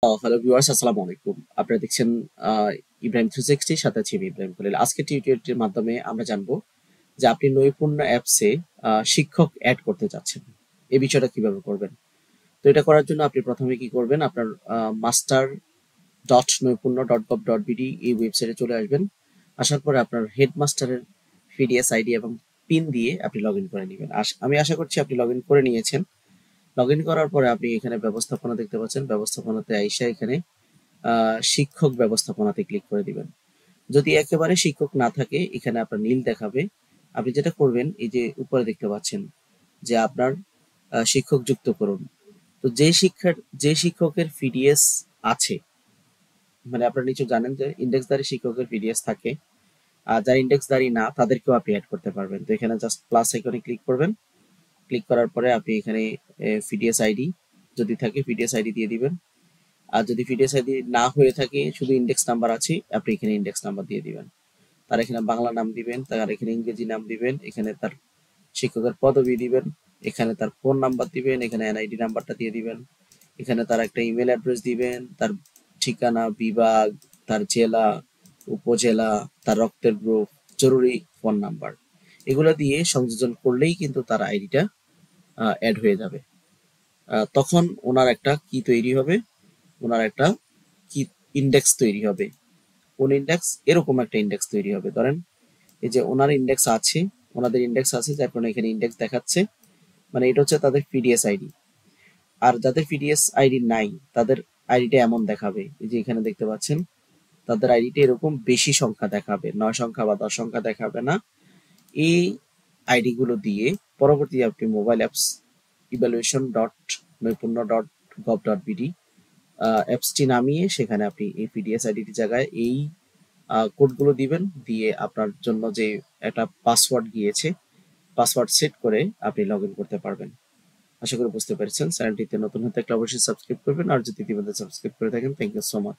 Hello viewers, আসসালামু আলাইকুম। আপনারা দেখছেন ইব্রাহিম 360 সাথে আছি আমি ইব্রাহিম খলিল। আজকের টিউটোরিয়ালটির মাধ্যমে আমরা জানবো যে আপনি নৈপুণ্য অ্যাপসে শিক্ষক এড করতে চাচ্ছেন। এই বিষয়টা কিভাবে করবেন? তো এটা করার জন্য আপনি প্রথমে কি করবেন? আপনার master.নৈপুণ্য.gov.bd এই ওয়েবসাইটে চলে আসবেন। আসার পরে আপনার হেডমাস্টারের পিডিএস আইডি এবং পিন দিয়ে আপনি লগইন করে নেবেন। আমি আশা করছি আপনি লগইন করে নিয়েছেন। লগইন করার পরে আপনি এখানে ব্যবস্থাপনা দেখতে পাচ্ছেন। ব্যবস্থাপনাতে আইসা এখানে শিক্ষক ব্যবস্থাপনাতে ক্লিক করে দিবেন। যদি একেবারে শিক্ষক না থাকে এখানে আপনার নীল দেখাবে। আপনি যেটা করবেন এই যে উপরে দেখতে পাচ্ছেন যে আপনার শিক্ষক যুক্ত করুন। তো যে শিক্ষকের পিডিএস আছে, মানে আপনারা নিশ্চয় জানেন যে ইন্ডেক্সধারী শিক্ষকের পিডিএস থাকে, আর যারা ইন্ডেক্সধারী না তাদেরকেও আপনি অ্যাড করতে পারবেন। তো এখানে জাস্ট প্লাস আইকনে ক্লিক করবেন। ক্লিক করার পরে আপনি এখানে পিডিএস আইডি যদি থাকে পিডিএস আইডি দিয়ে দিবেন। আর যদি পিডিএস আইডি না হয়ে থাকে শুধু ইন্ডেক্স নাম্বার আছে, আপনি এখানে ইন্ডেক্স নাম্বার দিয়ে দিবেন। তার এখানে বাংলা নাম দিবেন, তার এখানে ইংরেজি নাম দিবেন, এখানে তার শিক্ষকের পদবি দিবেন, এখানে তার ফোন নাম্বার দিবেন, এখানে এনআইডি নাম্বারটা দিয়ে দিবেন, এখানে তার একটা ইমেল অ্যাড্রেস দিবেন, তার ঠিকানা, বিভাগ, তার জেলা, উপজেলা, তার রক্তের গ্রুপ, জরুরি ফোন নাম্বার, এগুলো দিয়ে সংযোজন করলেই কিন্তু তার আইডিটা অ্যাড হয়ে যাবে। তখন ওনার একটা কি তৈরি হবে, ওনার একটা কি ইন্ডেক্স তৈরি হবে। কোন ইন্ডেক্স? এরকম একটা ইন্ডেক্স তৈরি হবে। ধরেন এই যে ওনার ইন্ডেক্স আছে, ওনাদের ইন্ডেক্স আছে, যার কারণে এখানে ইন্ডেক্স দেখাচ্ছে, মানে এটা হচ্ছে তাদের পিডিএস আইডি। আর যাদের পিডিএস আইডি নাই তাদের আইডিটা এমন দেখাবে, এই যে এখানে দেখতে পাচ্ছেন তাদের আইডিটা এরকম বেশি সংখ্যা দেখাবে, 9 সংখ্যা বা 10 সংখ্যা দেখাবে না। এই আইডি গুলো দিয়ে পরবর্তী আপনি মোবাইল অ্যাপস evaluation.নৈপুণ্য.gov.bd অ্যাপসটি নামিয়ে সেখানে আপনি এই পিডিএস আইডির জায়গায় এই কোডগুলো দিবেন, দিয়ে আপনার জন্য যে একটা পাসওয়ার্ড গিয়েছে পাসওয়ার্ড সেট করে আপনি লগ ইন করতে পারবেন। আশা করি বুঝতে পেরেছেন। চ্যানেলটিতে নতুন হতে থাকলে অবশ্যই সাবস্ক্রাইব করবেন, আর যদি ইতিমধ্যে সাবস্ক্রাইব করে থাকেন থ্যাংক ইউ সো মাচ।